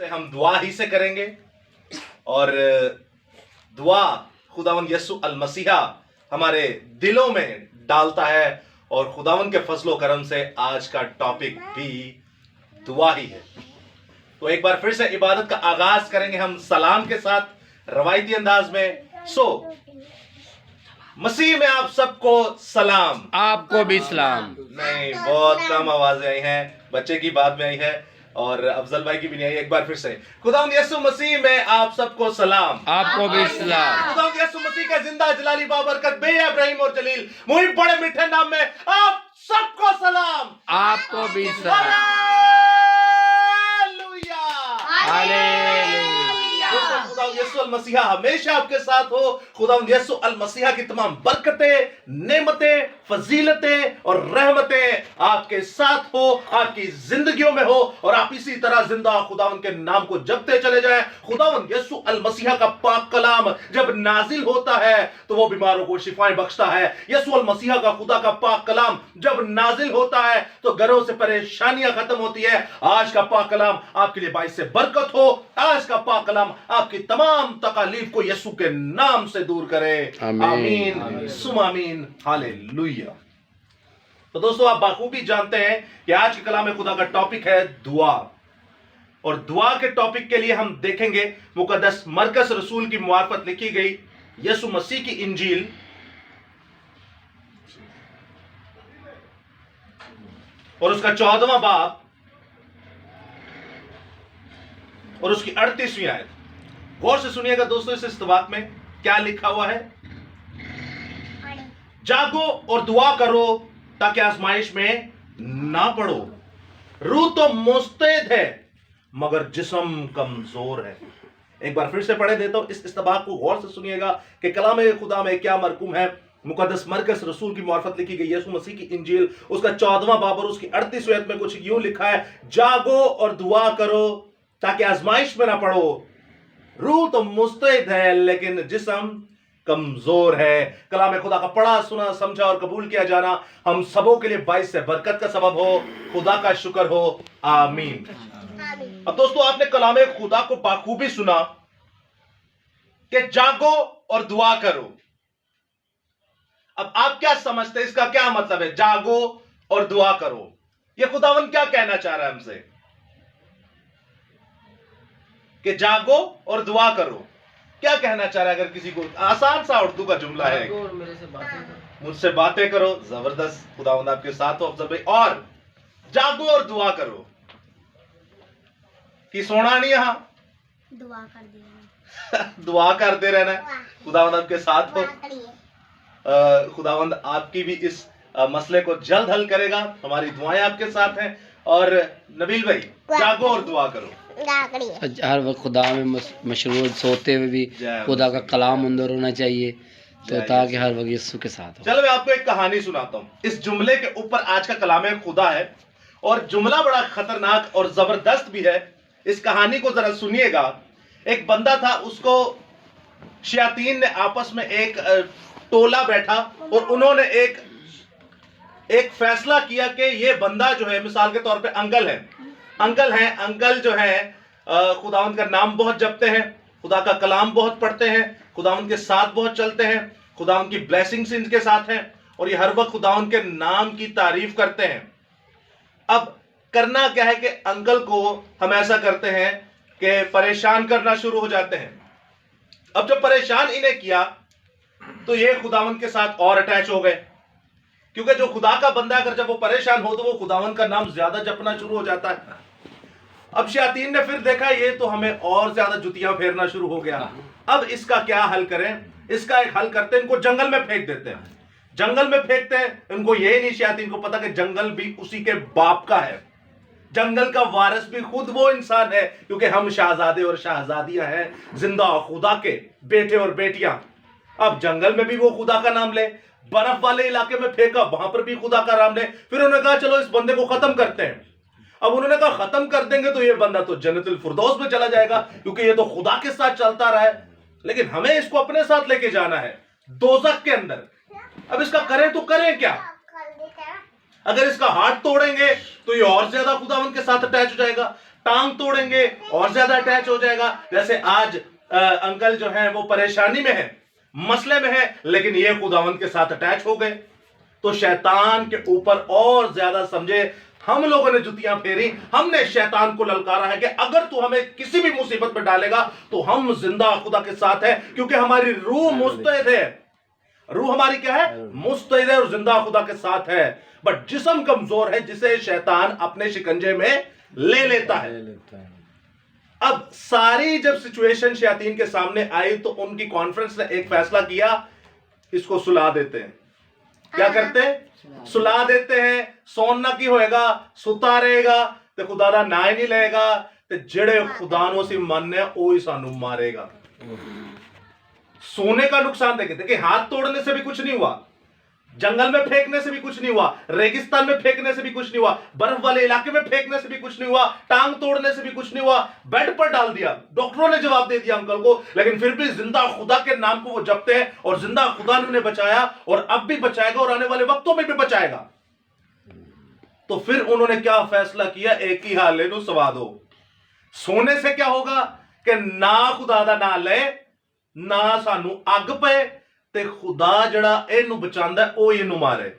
से हम दुआ ही से करेंगे और दुआ खुदावंद यस्सु अल मसीहा हमारे दिलों में डालता है और खुदावंद के फजलो करम से आज का टॉपिक भी दुआ ही है। तो एक बार फिर से इबादत का आगाज करेंगे हम सलाम के साथ रवायती अंदाज में। मसीह में आप सबको सलाम। आपको भी सलाम। नहीं, बहुत कम आवाजें आई हैं, बच्चे की बात में आई है और अफजल भाई की भी नहीं आई। एक बार फिर से खुदावंद यीशु मसीह में आप सबको सलाम। आपको भी सलाम। खुदावंद यीशु मसीह का जिंदा जलाली बाबरकत बे इब्राहिम और जलील मुहिब बड़े मीठे नाम में आप सबको सलाम। आपको भी सलाम। हालेलुया। हालेलुया। खुदावंद यीशु अल मसीहा हमेशा आपके साथ हो। खुदावंद यीशु अल मसीहा की तमाम बरकतें, नेमतें, फजीलतें और रहमतें आपके साथ हो, आपकी जिंदगियों में हो और आप इसी तरह जिंदा खुदावंद के नाम को जपते चले जाएं। खुदावंद यीशु अल मसीहा का पाक कलाम जब नाजिल होता है तो वो बीमारों को शिफाएं बख्शता है। यीशु अल मसीहा का खुदा का पाक कलाम जब नाजिल होता है तो घरों से परेशानियां खत्म होती है। आज का पाक कलाम आपके लिए बाइस से बरकत हो। आज का पाक कलाम आपकी तमाम तकालीफ को यीशु के नाम से दूर करे। आमीन सुम आमीन। हालेलुया। तो दोस्तों, आप बाखूबी जानते हैं कि आज के कलाम खुदा का टॉपिक है दुआ, और दुआ के टॉपिक के लिए हम देखेंगे मुकद्दस मरकस रसूल की मुआरफत लिखी गई यीशु मसीह की इंजील और उसका 14वां बाब और उसकी 38वीं आयत। गौर से सुनिएगा दोस्तों, इस इस्तबाक में क्या लिखा हुआ है। जागो और दुआ करो ताकि आजमाइश में ना पड़ो। रूह तो मुस्तैद है मगर जिस्म कमजोर है। एक बार फिर से पढ़े देता हूं इस इस्तबाक को, गौर से सुनिएगा कि कलाम खुदा में क्या मरकूम है। मुकद्दस मरकस रसूल की मुआरफत लिखी गई यीशु मसीह की इंजील उसका 14वां बाब और उसकी 38वीं आयत में कुछ यूं लिखा है। जागो और दुआ करो ताकि आजमाइश में ना पड़ो। रूह तो मुस्तैद है लेकिन जिस्म कमजोर है। कलाम खुदा का पढ़ा, सुना, समझा और कबूल किया जाना हम सबों के लिए बाइस से बरकत का सबब हो। खुदा का शुक्र हो। आमीन। अब दोस्तों, आपने कलाम खुदा को बाखूबी सुना कि जागो और दुआ करो। अब आप क्या समझते हैं, इसका क्या मतलब है जागो और दुआ करो? ये खुदावन क्या कहना चाह रहा है हमसे कि जागो और दुआ करो? क्या कहना चाह रहा है? अगर किसी को आसान सा उर्दू का जुमला है, मुझसे बातें करो। जबरदस्त, खुदावंद आपके साथ हो अफजल भाई। और जागो और दुआ करो कि सोना नहीं, यहां दुआ कर देना दुआ करते रहना। खुदावंद आपके साथ हो। खुदावंद आपकी भी इस मसले को जल्द हल करेगा। हमारी दुआएं आपके साथ हैं। और नबील भाई, जागो और दुआ करो। हर वक्त खुदा में मशरूर सोते हुए भी खुदा का कलाम अंदर होना चाहिए, तो ताकि हर वक्त यीशु के साथ हो। चलो मैं आपको एक कहानी सुनाता हूँ। इस जुमले के ऊपर आज का कलाम खुदा है और जुमला बड़ा खतरनाक और जबरदस्त भी है। इस कहानी को जरा सुनिएगा। एक बंदा था, उसको शयातीन ने आपस में एक टोला बैठा और उन्होंने एक फैसला किया कि ये बंदा जो है, मिसाल के तौर पे अंकल जो है खुदावंद का नाम बहुत जपते हैं, खुदा का कलाम बहुत पढ़ते हैं, खुदावंद के साथ बहुत चलते हैं, खुदावंद की ब्लेसिंग्स इनके साथ हैं और ये हर वक्त खुदावंद के नाम की तारीफ करते हैं। अब करना क्या है कि अंकल को हम ऐसा करते हैं कि परेशान करना शुरू हो जाते हैं। अब जब परेशान इन्हें किया तो ये खुदावंद के साथ और अटैच हो गए, क्योंकि जो खुदा का बंदा अगर जब वो परेशान हो तो वो खुदावंद का नाम ज्यादा जपना शुरू हो जाता है। अब शयातीन ने फिर देखा ये तो हमें और ज्यादा जुतियां फेरना शुरू हो गया। अब इसका क्या हल करें? इसका एक हल करते हैं, इनको जंगल में फेंक देते हैं। जंगल में फेंकते हैं, इनको ये नहीं शयातीन को पता कि जंगल भी उसी के बाप का है। जंगल का वारिस भी खुद वो इंसान है, क्योंकि हम शहजादे और शहजादियां हैं, जिंदा खुदा के बेटे और बेटियां। अब जंगल में भी वो खुदा का नाम ले, बर्फ वाले इलाके में फेंका, वहां पर भी खुदा का नाम ले। फिर उन्होंने कहा चलो इस बंदे को खत्म करते हैं। अब उन्होंने कहा खत्म कर देंगे तो ये बंदा तो जन्नतुल फिरदौस में चला जाएगा, क्योंकि ये तो खुदा के साथ चलता रहा है, लेकिन हमें इसको अपने साथ लेके जाना है दोजख के अंदर। अब इसका करें तो करें क्या? अगर इसका हाथ तोड़ेंगे तो ये और ज्यादा खुदावंद के साथ अटैच हो जाएगा। टांग तोड़ेंगे और ज्यादा अटैच हो जाएगा। जैसे आज अंकल जो है वो परेशानी में है, मसले में है, लेकिन ये खुदावंद के साथ अटैच हो गए, तो शैतान के ऊपर और ज्यादा समझे हम लोगों ने जुतियां फेरी। हमने शैतान को ललकारा है कि अगर तू हमें किसी भी मुसीबत में डालेगा तो हम जिंदा खुदा के साथ है, क्योंकि हमारी रूह मुस्तैद है। रूह हमारी क्या है? मुस्तैद है और जिंदा खुदा के साथ है। बट जिस्म कमजोर है, जिसे शैतान अपने शिकंजे में ले लेता है। अब सारी जब सिचुएशन शैतान के सामने आई तो उनकी कॉन्फ्रेंस ने एक फैसला किया, इसको सुला देते हैं। क्या करते हैं? सुला देते हैं। सोना की होएगा, सुता रहेगा ते खुदा दा ना ही नहीं लेगा, ते जेड़े खुदा नु सी मानने ओ ही सानू मारेगा। सोने का नुकसान देखिए, हाथ तोड़ने से भी कुछ नहीं हुआ, जंगल में फेंकने से भी कुछ नहीं हुआ, रेगिस्तान में फेंकने से भी कुछ नहीं हुआ, बर्फ वाले इलाके में फेंकने से भी कुछ नहीं हुआ, टांग तोड़ने से भी कुछ नहीं हुआ, बेड पर डाल दिया। डॉक्टरों ने जवाब दे दिया अंकल को, लेकिन फिर भी जिंदा खुदा के नाम को वो जपते हैं और जिंदा खुदा ने उन्हें बचाया और अब भी बचाएगा और आने वाले वक्तों में भी बचाएगा। तो फिर उन्होंने क्या फैसला किया? एक ही हाल ले लो सवा दो। सोने से क्या होगा कि ना खुदा दा ना ले, ना सानू अग पे, ते खुदा जड़ा इनू बचांदा है ओ इनू मारे।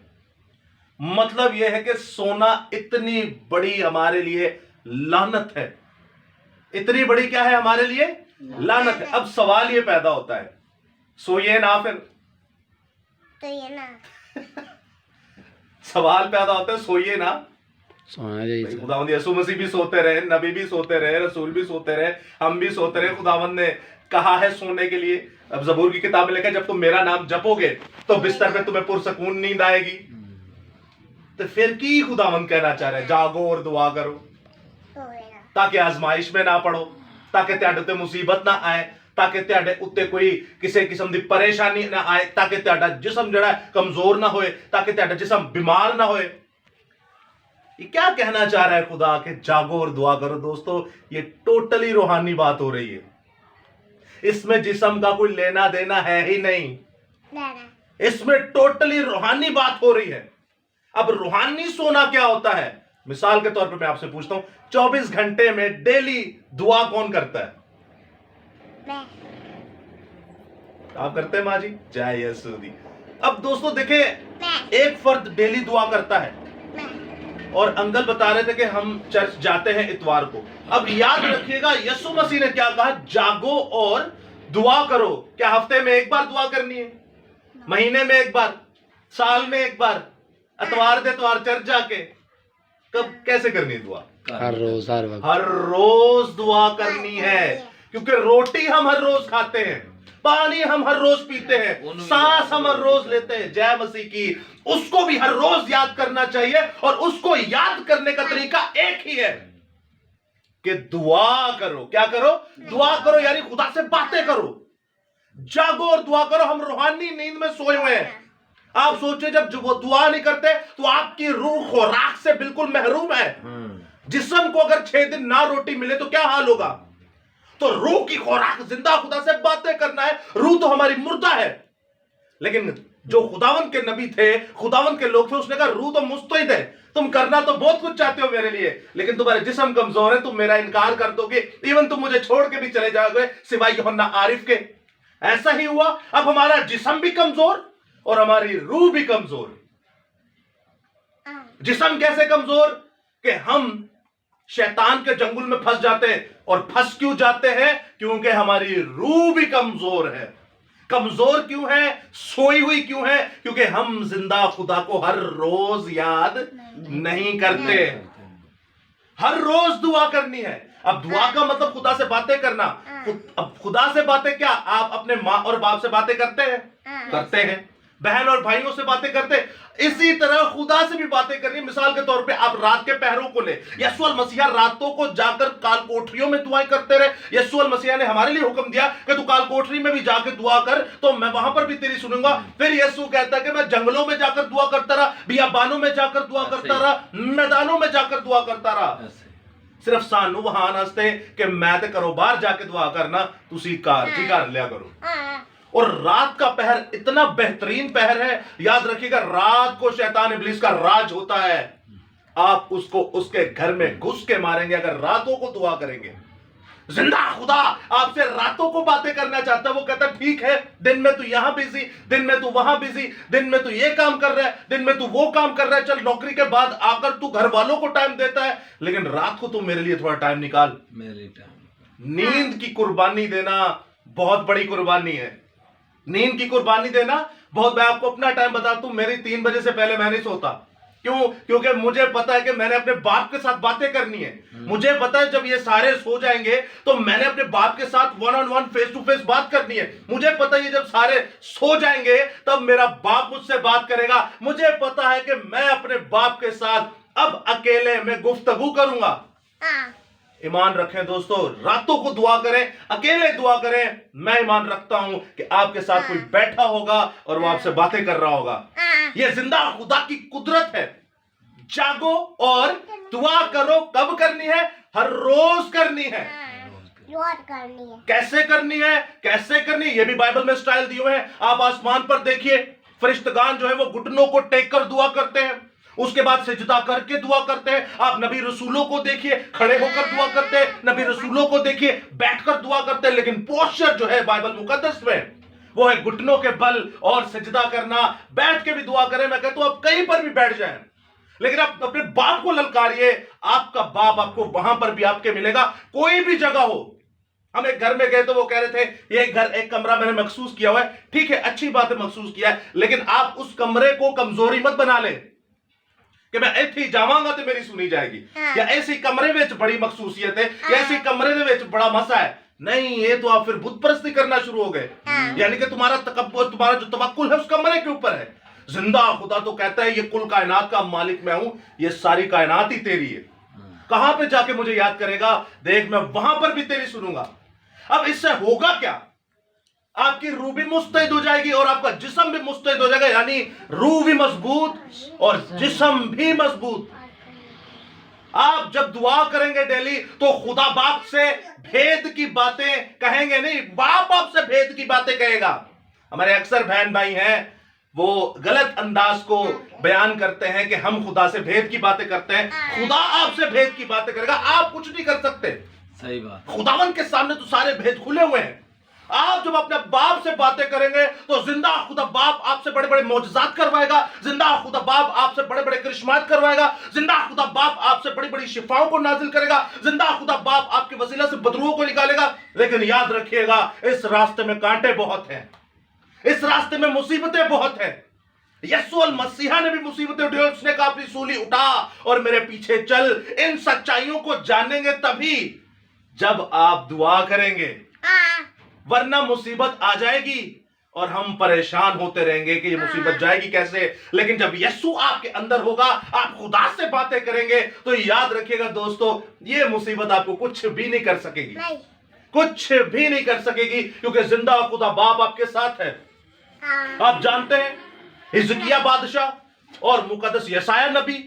मतलब यह है कि सोना इतनी बड़ी हमारे लिए लानत है। इतनी बड़ी क्या है हमारे लिए? लानत है। अब सवाल ये पैदा होता है, सोइए ना, फिर तो ये ना सवाल पैदा होता है, सोइए ना। सोना चाहिए। खुदावंद यीशु मसीह भी सोते रहे, नबी भी सोते रहे, रसूल भी सोते रहे, हम भी सोते रहे। खुदावंद ने कहा है सोने के लिए। अब जबूर की किताब में लिखा है, जब तुम मेरा नाम जपोगे तो बिस्तर पे तुम्हें पुरसकून नींद आएगी। तो फिर की खुदावंद कहना चाह रहे? जागो और दुआ करो ताकि आजमाइश में ना पड़ो, ताकि ਤੁਹਾਡੇ ਤੇ मुसीबत ना आए, ताकि ਤੁਹਾਡੇ ਉੱਤੇ कोई किसी किस्म की परेशानी ना आए, ताकि ਤੁਹਾਡਾ जिस्म जड़ा कमजोर ना होए, ताकि ਤੁਹਾਡਾ जिस्म बीमार ना होए। ये क्या कहना चाह रहा है खुदा के जागो और दुआ करो? दोस्तों, ये टोटली रूहानी बात हो रही है। इसमें जिस्म का कोई लेना देना है ही नहीं। इसमें टोटली रूहानी बात हो रही है। अब रूहानी सोना क्या होता है? मिसाल के तौर पे मैं आपसे पूछता हूं, 24 घंटे में डेली दुआ कौन करता है? आप करते हैं माँ जी? जय यीशु दी। अब दोस्तों देखिए, एक फर्द डेली दुआ करता है और अंकल बता रहे थे कि हम चर्च जाते हैं इतवार को। अब याद रखिएगा यीशु मसीह ने क्या कहा? जागो और दुआ करो। क्या हफ्ते में एक बार दुआ करनी है? महीने में एक बार? साल में एक बार? इतवार दे इतवार चर्च जाके? कब कैसे करनी है दुआ? हर रोज, हर वक्त, हर रोज दुआ करनी है, क्योंकि रोटी हम हर रोज खाते हैं, पानी हम हर रोज पीते हैं, सांस हम हर रोज लेते हैं। जय मसीह की। उसको भी हर रोज याद करना चाहिए और उसको याद करने का तरीका एक ही है कि दुआ करो। क्या करो? दुआ करो, यानी खुदा से बातें करो। जागो और दुआ करो। हम रूहानी नींद में सोए हुए हैं। आप सोचिए, जब वो दुआ नहीं करते तो आपकी रूह खुराक से बिल्कुल महरूम है। जिस्म को अगर 6 दिन ना रोटी मिले तो क्या हाल होगा? तो रूह की खुराक जिंदा खुदा से बातें करना है। रूह तो हमारी मुर्दा है, लेकिन जो खुदावन के नबी थे, खुदावन के लोग थे, उसने कहा रूह तो मुस्तैद है, तुम करना तो बहुत कुछ चाहते हो मेरे लिए, लेकिन तुम्हारे जिस्म कमजोर है, तुम मेरा इनकार कर दोगे, इवन तुम मुझे छोड़ के भी चले जाओगे सिवाय यूहन्ना आरिफ के। ऐसा ही हुआ। अब हमारा जिस्म भी कमजोर और हमारी रूह भी कमजोर। जिस्म कैसे कमजोर? कि हम शैतान के जंगल में फंस जाते हैं। और फंस क्यों जाते हैं? क्योंकि हमारी रूह भी कमजोर है। कमजोर क्यों है? सोई हुई क्यों है? क्योंकि हम जिंदा खुदा को हर रोज याद नहीं करते। हर रोज दुआ करनी है। अब दुआ का मतलब खुदा से बातें करना। अब खुदा से बातें क्या? आप अपने माँ और बाप से बातें करते हैं? करते हैं। बहन और भाइयों से बातें करते हैं। इसी तरह खुदा से भी बातें करनी। मिसाल के तौर पे आप रात के पहरों को ले। यीशु मसीह रातों को जाकर काल कोठरियों में दुआएं करते रहे। यीशु मसीह ने हमारे लिए हुक्म दिया कि तू काल कोठरी में भी जाकर दुआ कर, तो मैं वहां पर भी तेरी सुनूंगा। फिर यीशु कहता है कि मैं जंगलों में जाकर दुआ करता रहा, बियाबानों में जाकर दुआ करता रहा, मैदानों में जाकर दुआ करता रहा। सिर्फ सानू वहां नसते कि मैं तो करो बाहर जाके दुआ करना, तुसी कार की कर लिया करो। और रात का पहर इतना बेहतरीन पहर है। याद रखिएगा, रात को शैतान इब्लीस का राज होता है। आप उसको उसके घर में घुस के मारेंगे अगर रातों को दुआ करेंगे। जिंदा खुदा आपसे रातों को बातें करना चाहता है। वो कहता ठीक है, दिन में तू यहां बिजी, दिन में तू वहां बिजी, दिन में तू ये काम कर रहा है, दिन में तू वो काम कर रहा है, चल नौकरी के बाद आकर तू घर वालों को टाइम देता है, लेकिन रात को तू मेरे लिए थोड़ा टाइम निकाल। मेरे लिए टाइम। नींद की कुर्बानी देना बहुत बड़ी कुर्बानी है। नींद की कुर्बानी देना बहुत। मैं आपको अपना टाइम बताता हूं, मेरी 3 बजे से पहले मैं नहीं सोता। क्यों? क्योंकि मुझे पता है कि मैंने अपने बाप के साथ बातें करनी है। मुझे पता है जब ये सारे सो जाएंगे तो मैंने अपने बाप के साथ 1-on-1 फेस टू फेस बात करनी है। मुझे पता है जब सारे सो जाएंगे तब मेरा बाप मुझसे बात करेगा। मुझे पता है कि मैं अपने बाप के साथ अब अकेले में गुफ्तगू करूंगा। हाँ। ईमान रखें दोस्तों, रातों को दुआ करें, अकेले दुआ करें। मैं ईमान रखता हूं कि आपके साथ कोई बैठा होगा और वो आपसे बातें कर रहा होगा। ये जिंदा खुदा की कुदरत है। जागो और दुआ करो। कब करनी है? हर रोज करनी है। रोज करनी है। कैसे करनी है? कैसे करनी है? ये भी बाइबल में स्टाइल दिए हुए हैं। आप आसमान पर देखिए, फरिश्तगान जो है वो घुटनों को टेक कर दुआ करते हैं, उसके बाद सिजदा करके दुआ करते हैं। आप नबी रसूलों को देखिए, खड़े होकर दुआ करते हैं। नबी रसूलों को देखिए, बैठकर दुआ करते हैं। लेकिन पोस्चर जो है बाइबल मुकद्दस में वो है घुटनों के बल और सिजदा करना। बैठ के भी दुआ करें। मैं कहता हूं आप कहीं पर भी बैठ जाएं, लेकिन आप अपने बाप को ललकारिए। आपका बाप आपको वहां पर भी आपके मिलेगा, कोई भी जगह हो। हम एक घर में गए तो वो कह रहे थे ये घर एक कमरा मैंने महसूस किया हुआ है। ठीक है, अच्छी बात है, महसूस किया है, लेकिन आप उस कमरे को कमजोरी मत बना लें कि मैं ऐसे ही जावांगा तो मेरी सुनी जाएगी। या ऐसी कमरे में बड़ी मखसूसियत है, या ऐसी कमरे में बड़ा मसा है। नहीं, ये तो आप फिर बुत परस्ती करना शुरू हो गए। यानी कि तुम्हारा तकब्बुर, तुम्हारा जो तवक्कुल है उस कमरे के ऊपर है। जिंदा खुदा तो कहता है ये कुल कायनात का मालिक मैं हूं, ये सारी कायनात ही तेरी है। कहां पे जाके मुझे याद करेगा? देख, मैं वहां पर भी तेरी सुनूंगा। अब इससे होगा क्या? आपकी रूह भी मुस्तैद हो जाएगी और आपका जिस्म भी मुस्तैद हो जाएगा। यानी रूह भी मजबूत और जिस्म भी मजबूत। आप जब दुआ करेंगे डेली तो खुदा बाप से भेद की बातें कहेंगे नहीं, बाप आपसे भेद की बातें कहेगा। हमारे अक्सर बहन भाई हैं वो गलत अंदाज को बयान करते हैं कि हम खुदा से भेद की बातें करते हैं। खुदा आपसे भेद की बातें करेगा, आप कुछ नहीं कर सकते। सही बात। खुदावन के सामने तो सारे भेद खुले हुए हैं। आप जब अपने बाप से बातें करेंगे तो जिंदा खुदा बाप आपसे बड़े बड़े मौजज़ात करवाएगा। जिंदा खुदा बाप आपसे बड़े बड़े करिश्मात करवाएगा। जिंदा खुदा बाप आपसे बड़ी बड़ी शिफाओं को नाजिल करेगा। जिंदा खुदा बाप आपके वसीला से बदरुओं को निकालेगा। लेकिन याद रखिएगा, इस रास्ते में कांटे बहुत हैं, इस रास्ते में मुसीबतें बहुत हैं। यीशु अल मसीहा ने भी मुसीबतें उठाई। उसने कहा अपनी सूली उठा और मेरे पीछे चल। इन सच्चाइयों को जानेंगे तभी जब आप दुआ करेंगे, वरना मुसीबत आ जाएगी और हम परेशान होते रहेंगे कि ये मुसीबत जाएगी कैसे। लेकिन जब यीशु आपके अंदर होगा, आप खुदा से बातें करेंगे, तो याद रखिएगा दोस्तों, ये मुसीबत आपको कुछ भी नहीं कर सकेगी, कुछ भी नहीं कर सकेगी, क्योंकि जिंदा खुदा बाप आपके साथ है। आप जानते हैं हिजकिया बादशाह और मुकद्दस यशायाह नबी।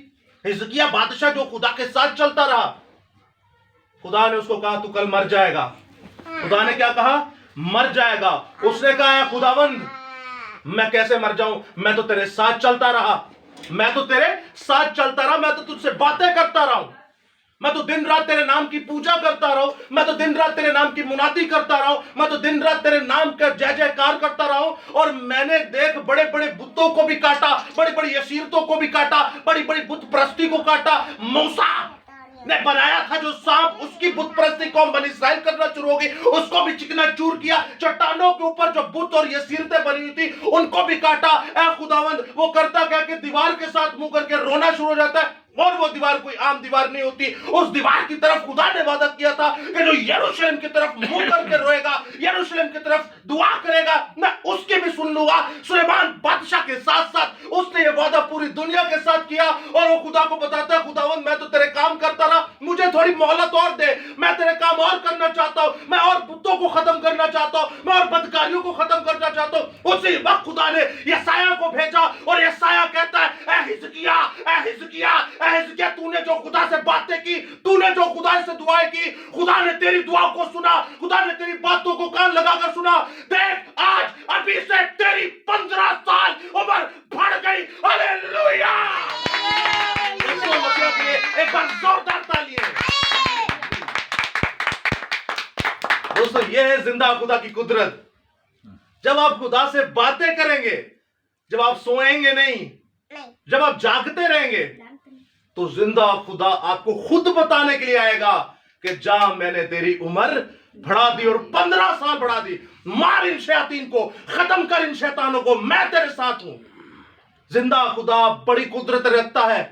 हिजकिया बादशाह जो खुदा के साथ चलता रहा, खुदा ने उसको कहा तू कल मर जाएगा। खुदा ने क्या कहा? मर जाएगा। उसने कहा है खुदावंद मैं कैसे मर जाऊं, मैं तो तेरे साथ चलता रहा, मैं तो तेरे साथ चलता रहा, मैं तो तुझसे बातें करता रहा हूं, मैं तो दिन रात तेरे नाम की पूजा करता रहा हूं, मैं तो दिन रात तेरे नाम की मुनादी करता रहा हूं, मैं तो दिन रात तेरे नाम का जय जयकार करता रहा हूं। और मैंने देख बड़े बड़े बुतों को भी काटा, बड़ी बड़ी यसीरतों को भी काटा, बड़ी बड़ी बुत परस्ती को काटा। मूसा ने बनाया था जो सांप, उसकी बुत परस्ती कौम बनी इस्राइल करना शुरू हो गई, उसको भी चिकना चूर किया। चट्टानों के ऊपर जो बुत और यसीरतें बनी हुई थी उनको भी काटा। ऐ खुदावंद, वो करता क्या कि दीवार के साथ मुंह करके रोना शुरू हो जाता है, और वो दीवार कोई आम दीवार नहीं होती। उस दीवार की तरफ खुदा ने वादा किया था कि जो यरूशलेम की तरफ मुंह करके रोएगा, यरूशलेम की तरफ दुआ करेगा, मैं उसकी भी सुन लूंगा। सुलेमान बादशाह के साथ साथ उसने ये वादा पूरी दुनिया के साथ किया। और वो खुदा को बताता है खुदावंद मैं तो तेरे काम करता रहा, मुझे थोड़ी मोहलत और दे, मैं तेरे काम और करना चाहता हूं, मैं और बुतों को खत्म करना चाहता हूं, मैं और बदकारियों को खत्म करना चाहता हूं। उसी वक्त खुदा ने यशायाह को भेजा और यशायाह कहता है, ए हिजकिय्याह, ए हिजकिय्याह, ए हिजकिय्याह, तूने जो खुदा से बातें की, तूने जो खुदा से दुआएं की, खुदा ने तेरी दुआ को सुना, खुदा ने तेरी बातों को कान लगाकर सुना। देख, आज अभी से तेरी 15 साल उम्र बढ़ गई। हालेलुया! यीशु मसीह के लिए एक बार जोरदार तालियां। दोस्तों, यह है जिंदा खुदा की कुदरत। जब आप खुदा से बातें करेंगे, जब आप सोएंगे नहीं, जब आप जागते रहेंगे, तो जिंदा खुदा आपको खुद बताने के लिए आएगा कि जा, मैंने तेरी उम्र बढ़ा दी और 15 साल बढ़ा दी। मार इन शैतान को, खत्म कर इन शैतानों को, मैं तेरे साथ हूं। जिंदा खुदा बड़ी कुदरत रखता है।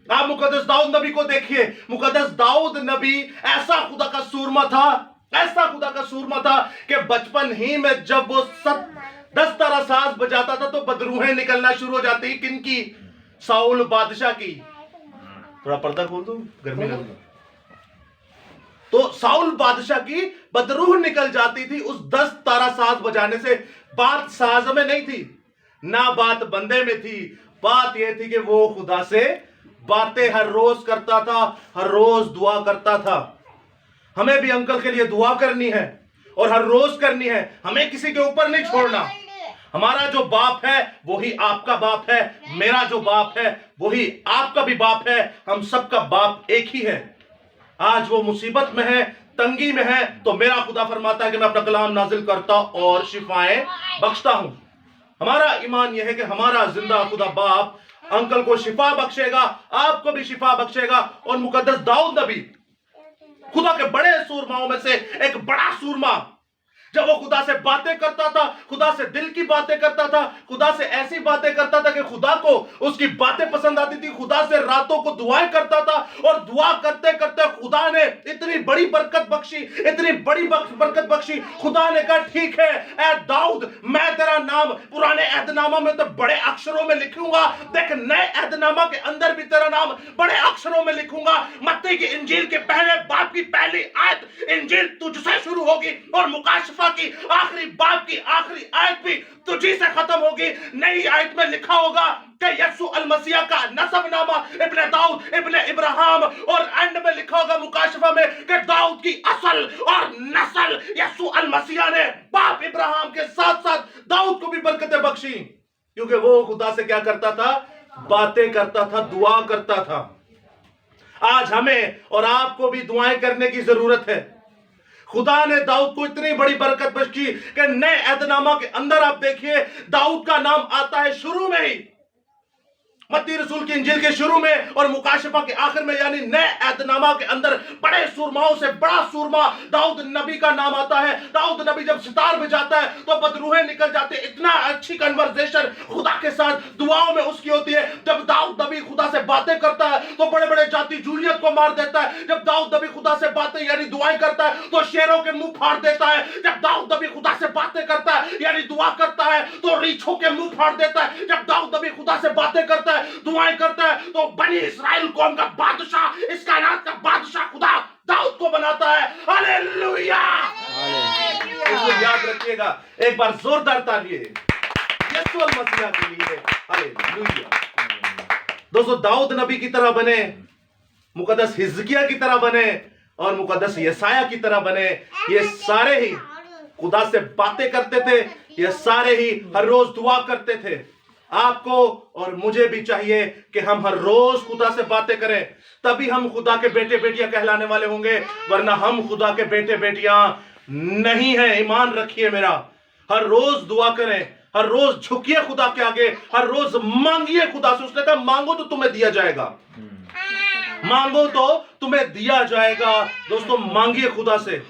आप मुकद्दस दाऊद नबी को देखिए। मुकद्दस दाऊद नबी ऐसा खुदा का सूरमा था, ऐसा खुदा का सूरमा था कि बचपन ही में जब वो 10 साज बजाता था तो बदरूहें निकलना शुरू हो जाती। किनकी? साउल बादशाह की। थोड़ा पर्दा खोल दो, गर्मी लग रही। तो साउल बादशाह की बदरूह निकल जाती थी उस 10 तारा साज बजाने से। बात साज में नहीं थी, ना बात बंदे में थी। बात यह थी कि वो खुदा से बातें हर रोज करता था, हर रोज दुआ करता था। हमें भी अंकल के लिए दुआ करनी है और हर रोज करनी है। हमें किसी के ऊपर नहीं छोड़ना। हमारा जो बाप है वही आपका बाप है, मेरा जो बाप है वही आपका भी बाप है। हम सबका बाप एक ही है। आज वो मुसीबत में है, तंगी में है, तो मेरा खुदा फरमाता है कि मैं अपना कलाम नाजिल करता और शिफाएं बख्शता हूं। हमारा ईमान यह है कि हमारा जिंदा खुदा बाप अंकल को शिफा बख्शेगा, आपको भी शिफा बख्शेगा। और मुकद्दस दाऊद नबी खुदा के बड़े सूरमाओं में से एक बड़ा सूरमा, जब वो खुदा से बातें करता था, खुदा से दिल की बातें करता था, खुदा से ऐसी बातें करता था कि खुदा को उसकी बातें पसंद आती थी। खुदा से रातों को दुआएं करता था और दुआ करते करते खुदा ने इतनी बड़ी बरकत बख्शी, इतनी बड़ी बरकत बख्शी। खुदा ने कहा, ठीक है ए दाऊद, मैं तेरा नाम पुराने अहदनामा में तो बड़े अक्षरों में लिखूंगा, देख नए अहदनामा के अंदर भी तेरा नाम बड़े अक्षरों में लिखूंगा। मत्ती की इंजील के पहले बाप की पहली आयत, इंजील तुझसे शुरू होगी और मुकाशफा की आखिरी बाप की आखिरी आयत भी तुझी से खत्म होगी। नई आयत में लिखा होगा कि यीशु अल मसीह का नसबनामा इब्ने दाऊद इब्ने इब्राहिम, और एंड में लिखा होगा मुकाशफा में कि दाऊद की असल और नस्ल यीशु अल मसीह ने बाप इब्राहिम के साथ साथ दाऊद को भी बरकतें बख्शी, क्योंकि वो खुदा से क्या करता था? बातें करता था, दुआ करता था। आज हमें और आपको भी दुआएं करने की जरूरत है। खुदा ने दाऊद को इतनी बड़ी बरकत बख्शी कि नए अहदनामा के अंदर आप देखिए दाऊद का नाम आता है शुरू में ही, मत्ती रसूल की इंजील के शुरू में और मुकाशफा के आखिर में, यानी नए अहदनामा के अंदर बड़े सूरमाओं से बड़ा सूरमा दाऊद नबी का नाम आता है। दाऊद नबी जब सितार बजाता है तो बदरूहें निकल जाते। इतना अच्छी कन्वर्सेशन खुदा के साथ दुआओं में उसकी होती है। जब दाऊद नबी खुदा से बातें करता है तो बड़े बड़े जाति जूलियत को मार देता है। जब दाऊद नबी खुदा से बातें यानी दुआएं करता है तो शेरों के मुंह फाड़ देता है। जब दाऊद नबी खुदा से बातें करता है यानी दुआ करता है तो रीछों के मुंह फाड़ देता है। जब दाऊद नबी खुदा से बातें करता है, दुआएं करता है, तो बनी इस्राएल कौम का बादशाह, इस कायनात का बादशाह खुदा दाऊद को बनाता है। हालेलुया! इसको याद रखिएगा। एक बार जोरदार तालियां यीशु मसीह के लिए। हालेलुया! दोस्तों, दाऊद नबी की तरह बने, मुकद्दस हिजकिय्याह की तरह बने और मुकद्दस यशायाह की तरह बने। ये सारे ही खुदा से बातें करते थे, ये सारे ही हर रोज दुआ करते थे। आपको और मुझे भी चाहिए कि हम हर रोज खुदा से बातें करें, तभी हम खुदा के बेटे बेटियां कहलाने वाले होंगे, वरना हम खुदा के बेटे बेटियां नहीं हैं। ईमान रखिए मेरा। हर रोज दुआ करें, हर रोज झुकिए खुदा के आगे, हर रोज मांगिए खुदा से। उसने कहा मांगो तो तुम्हें दिया जाएगा, मांगो तो तुम्हें दिया जाएगा। दोस्तों, मांगिए खुदा से,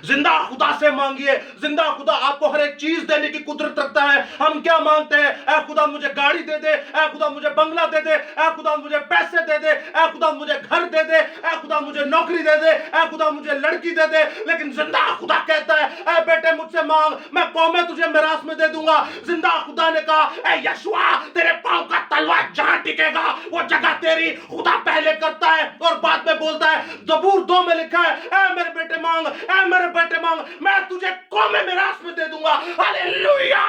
जिंदा खुदा से मांगिए। जिंदा खुदा आपको हर एक चीज देने की कुदरत रखता है। हम क्या मांगते हैं? ऐ खुदा मुझे गाड़ी दे दे, ऐ खुदा मुझे बंगला दे दे, ऐ खुदा मुझे पैसे दे दे, ऐ खुदा मुझे घर दे दे, ऐ खुदा मुझे नौकरी दे दे, ऐ खुदा मुझे लड़की दे दे। लेकिन जिंदा खुदा कहता है, ऐ बेटे मुझसे मांग, मैं कौमें तुझे मिरास में दे दूंगा। जिंदा खुदा ने कहा, ए यशुआ, तेरे पांव का तलवा जहां टिकेगा वो जगह तेरी। खुदा पहले करता है और बाद में बोलता है। जबूर 2 में लिखा है, ए मेरे बेटे मांग, ए मेरे बेटे मांग, मैं तुझे कौमें मिरास में दे दूंगा। हालेलुया।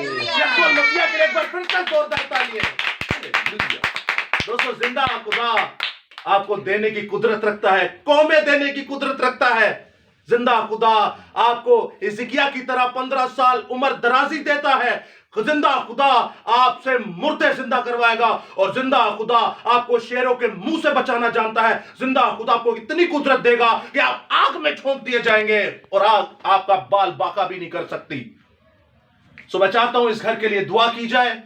यीशु मसीह के लिए एक बार फिर से जोरदार तालियां। हालेलुया। दोस्तों, जिंदा खुदा आपको देने की कुदरत रखता है, कौमें देने की कुदरत रखता है। जिंदा खुदा आपको हिजकिय्याह की तरह 15 साल उम्र दराजी देता है। जिंदा खुदा आपसे मुर्दे जिंदा करवाएगा और जिंदा खुदा आपको शेरों के मुंह से बचाना जानता है। जिंदा खुदा आपको इतनी कुदरत देगा कि आप आग में झोंक दिए जाएंगे और आग आपका बाल बाका भी नहीं कर सकती। सो मैं चाहता हूं इस घर के लिए दुआ की जाए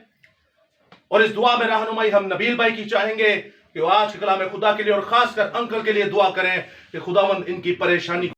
और इस दुआ में रहनुमाई हम नबील भाई की चाहेंगे कि वो आज के कलाम खुदा के लिए और खासकर अंकल के लिए दुआ करें कि खुदावंद इनकी परेशानी